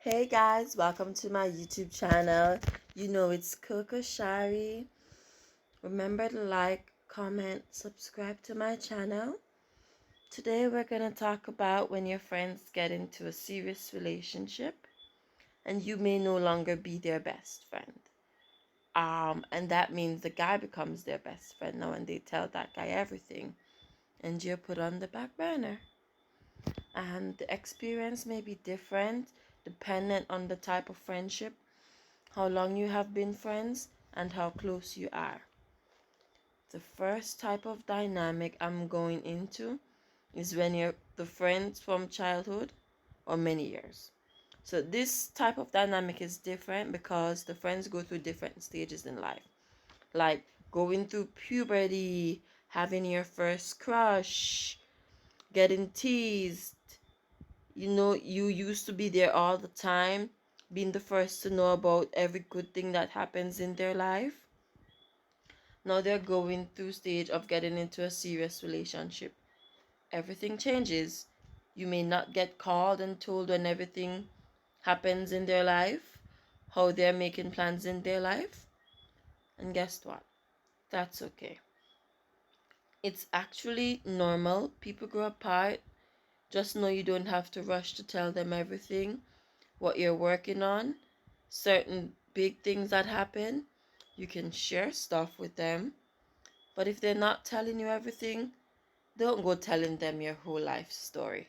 Hey guys, welcome to my YouTube channel. You know it's Coco Shari. Remember to like, comment, subscribe to my channel. Today we're going to talk about when your friends get into a serious relationship and you may no longer be their best friend. And that means the guy becomes their best friend now and they tell that guy everything and you're put on the back burner. And the experience may be different dependent on the type of friendship, how long you have been friends, and how close you are. The first type of dynamic I'm going into is when you're the friends from childhood or many years. So this type of dynamic is different because the friends go through different stages in life. Like going through puberty, having your first crush, getting teased. You used to be there all the time, being the first to know about every good thing that happens in their life. Now they're going through stage of getting into a serious relationship. Everything changes. You may not get called and told when everything happens in their life, how they're making plans in their life. And guess what? That's okay. It's actually normal. People grow apart. Just know you don't have to rush to tell them everything, what you're working on, certain big things that happen. You can share stuff with them. But if they're not telling you everything, don't go telling them your whole life story.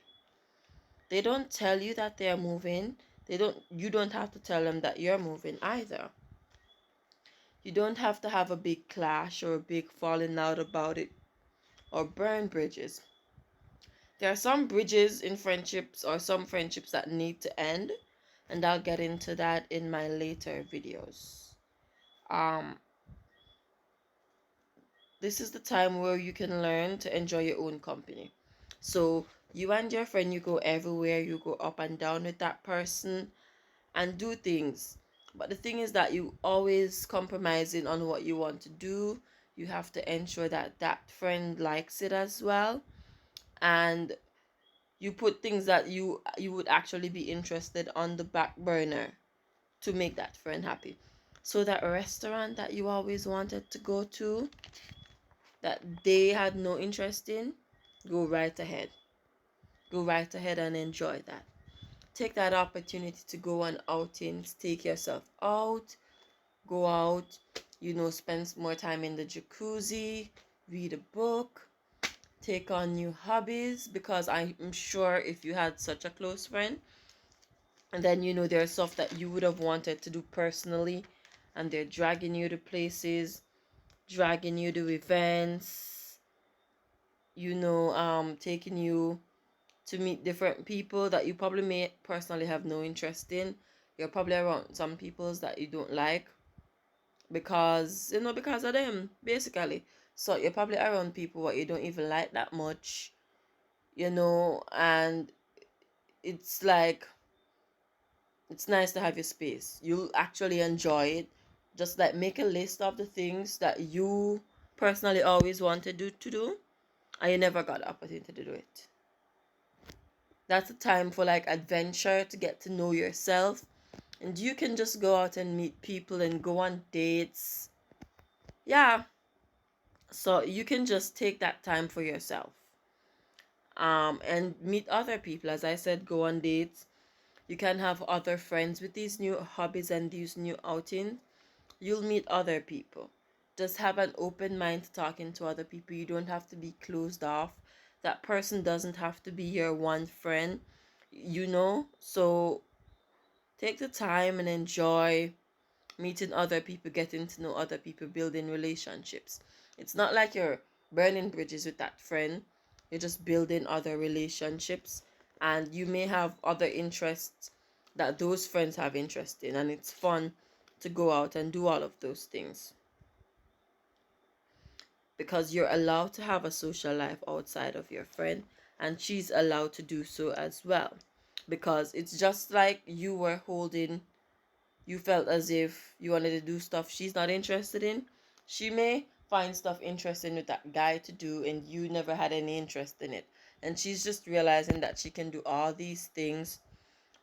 They don't tell you that they're moving. You don't have to tell them that you're moving either. You don't have to have a big clash or a big falling out about it or burn bridges. There are some bridges in friendships or some friendships that need to end, and I'll get into that in my later videos. Um this is the time where you can learn to enjoy your own company. So you and your friend, you go everywhere, you go up and down with that person and do things. But the thing is that you always compromising on what you want to do. You have to ensure that that friend likes it as well. And you put things that you would actually be interested on the back burner to make that friend happy. So that restaurant that you always wanted to go to, that they had no interest in, go right ahead. Go right ahead and enjoy that. Take that opportunity to go on outings, take yourself out, go out, spend more time in the jacuzzi, read a book, take on new hobbies, because I'm sure if you had such a close friend, and then there's stuff that you would have wanted to do personally, and they're dragging you to places, dragging you to events, taking you to meet different people that you probably may personally have no interest in. You're probably around some peoples that you don't like because of them, basically. So you're probably around people what you don't even like that much, and it's like it's nice to have your space. You'll actually enjoy it. Just like make a list of the things that you personally always wanted to do and you never got the opportunity to do it. That's a time for like adventure, to get to know yourself. And you can just go out and meet people and go on dates. Yeah. So you can just take that time for yourself. And meet other people. As I said, go on dates. You can have other friends with these new hobbies and these new outings. You'll meet other people. Just have an open mind to talking to other people. You don't have to be closed off. That person doesn't have to be your one friend, So take the time and enjoy meeting other people, getting to know other people, building relationships. It's not like you're burning bridges with that friend. You're just building other relationships, and you may have other interests that those friends have interest in, and it's fun to go out and do all of those things because you're allowed to have a social life outside of your friend, and she's allowed to do so as well, because it's just like you felt as if you wanted to do stuff she's not interested in. She may find stuff interesting with that guy to do, and you never had any interest in it. And she's just realizing that she can do all these things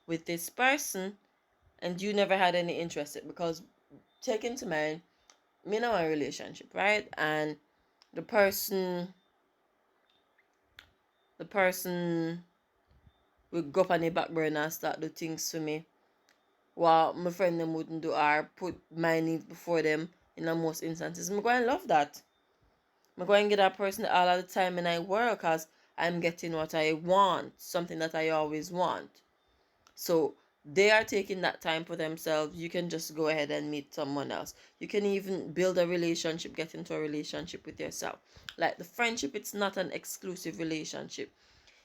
with this person and you never had any interest in, because take into mind, me and my relationship, right? And the person the person will go up on the back burner and start do things for me while my friend them wouldn't do, or put my needs before them in the most instances. I'm going to love that. I'm going to give that person all of the time and I work because I'm getting what I want, something that I always want. So they are taking that time for themselves. You can just go ahead and meet someone else. You can even build a relationship, get into a relationship with yourself. Like the friendship, it's not an exclusive relationship.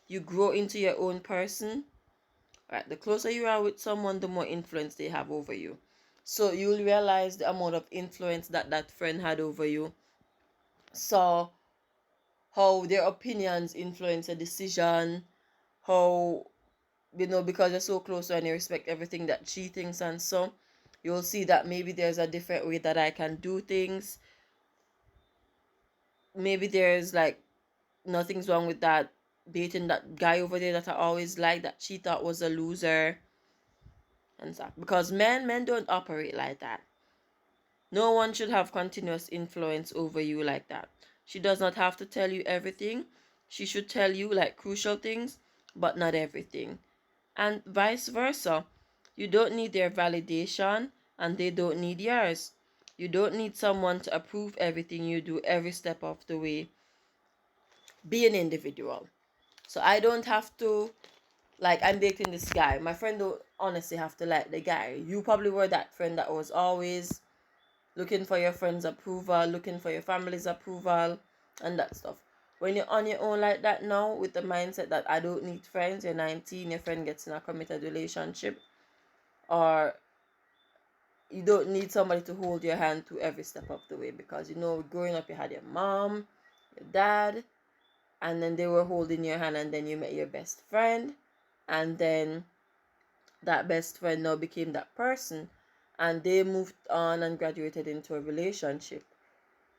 You grow into your own person. Right? The closer you are with someone, the more influence they have over you. So you'll realize the amount of influence that that friend had over you. So how their opinions influence a decision, how, because you're so close to her and you respect everything that she thinks, and so you'll see that maybe there's a different way that I can do things. Maybe there's like nothing's wrong with that dating that guy over there that I always liked that she thought was a loser and stuff. Because men don't operate like that. No one should have continuous influence over you like that. She does not have to tell you everything. She should tell you like crucial things, but not everything. And vice versa. You don't need their validation and they don't need yours. You don't need someone to approve everything you do every step of the way. Be an individual. So I don't have to, like, I'm dating this guy. My friend don't honestly have to like the guy. You probably were that friend that was always looking for your friend's approval, looking for your family's approval, and that stuff. When you're on your own like that now, with the mindset that I don't need friends, you're 19, your friend gets in a committed relationship, or you don't need somebody to hold your hand to every step of the way, because growing up you had your mom, your dad, and then they were holding your hand, and then you met your best friend, and then that best friend now became that person, and they moved on and graduated into a relationship.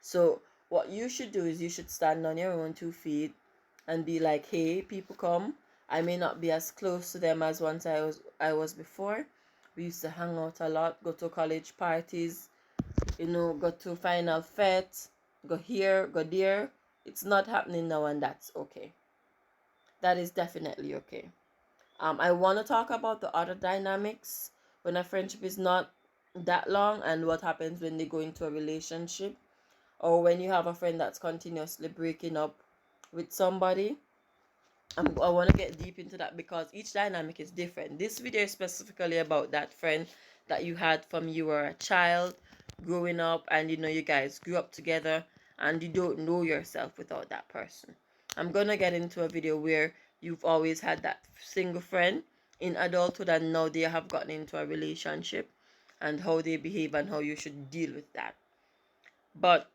So what you should do is you should stand on your own 2 feet and be like, hey, people come. I may not be as close to them as once I was before. We used to hang out a lot, go to college parties, go to final fete, go here, go there. It's not happening now, and that's okay. That is definitely okay. I want to talk about the other dynamics when a friendship is not that long, and what happens when they go into a relationship, or when you have a friend that's continuously breaking up with somebody. I want to get deep into that because each dynamic is different. This video is specifically about that friend that you had from you were a child growing up, and you guys grew up together and you don't know yourself without that person. I'm going to get into a video where you've always had that single friend in adulthood and now they have gotten into a relationship, and how they behave and how you should deal with that. But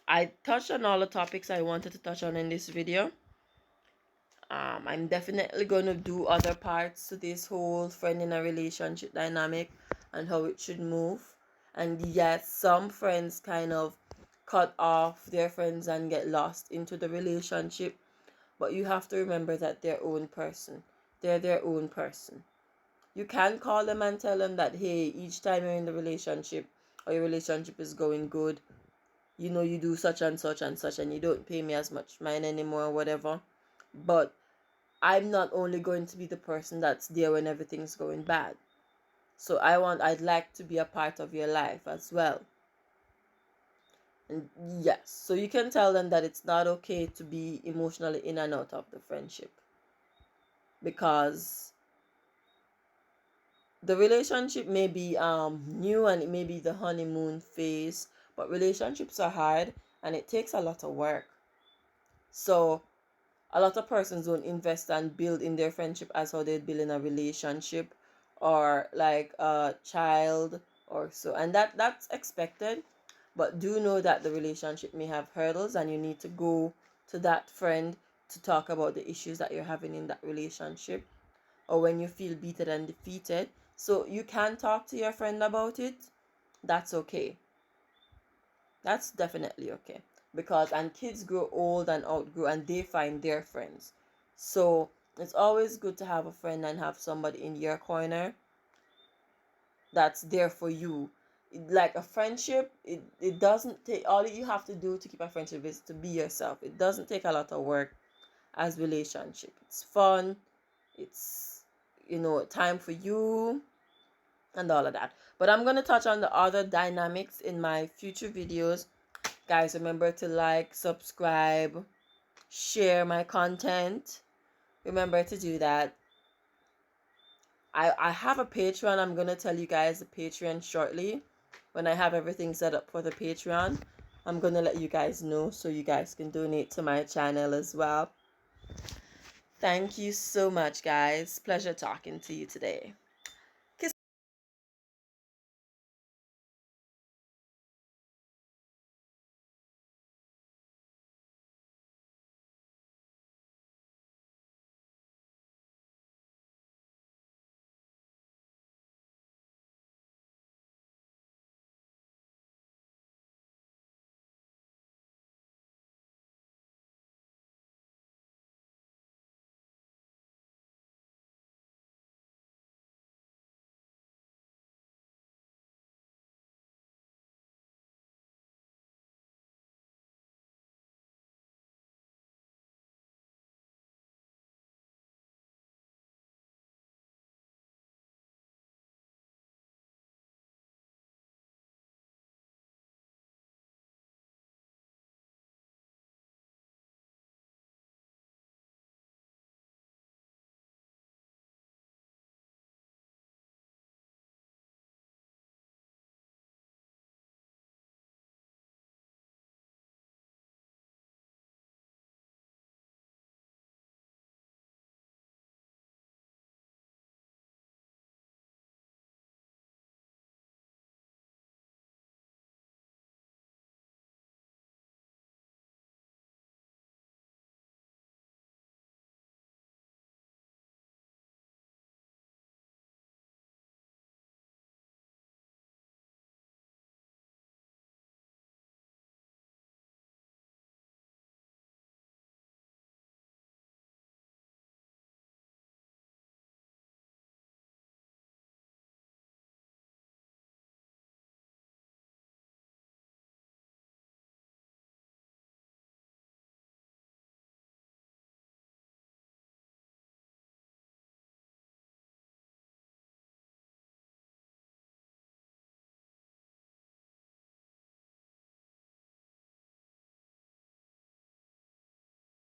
I touched on all the topics I wanted to touch on in this video. I'm definitely going to do other parts to this whole friend in a relationship dynamic and how it should move. And yes, some friends kind of cut off their friends and get lost into the relationship. But you have to remember that they're own person. They're their own person. You can call them and tell them that, hey, each time you're in the relationship or your relationship is going good, you do such and such and such, and you don't pay me as much mind anymore or whatever. But I'm not only going to be the person that's there when everything's going bad. So I'd like to be a part of your life as well. And yes, so you can tell them that it's not okay to be emotionally in and out of the friendship, because the relationship may be new and it may be the honeymoon phase, but relationships are hard and it takes a lot of work. So a lot of persons don't invest and build in their friendship as how they build in a relationship or like a child or so, and that's expected. But do know that the relationship may have hurdles and you need to go to that friend to talk about the issues that you're having in that relationship, or when you feel beaten and defeated. So you can talk to your friend about it. That's okay. That's definitely okay. And kids grow old and outgrow and they find their friends. So It's always good to have a friend and have somebody in your corner that's there for you. Like a friendship, it doesn't take, all you have to do to keep a friendship is to be yourself. It doesn't take a lot of work as relationship. It's fun. It's, time for you and all of that. But I'm going to touch on the other dynamics in my future videos. Guys, remember to like, subscribe, share my content. Remember to do that. I have a Patreon. I'm going to tell you guys the Patreon shortly. When I have everything set up for the Patreon, I'm going to let you guys know so you guys can donate to my channel as well. Thank you so much, guys. Pleasure talking to you today.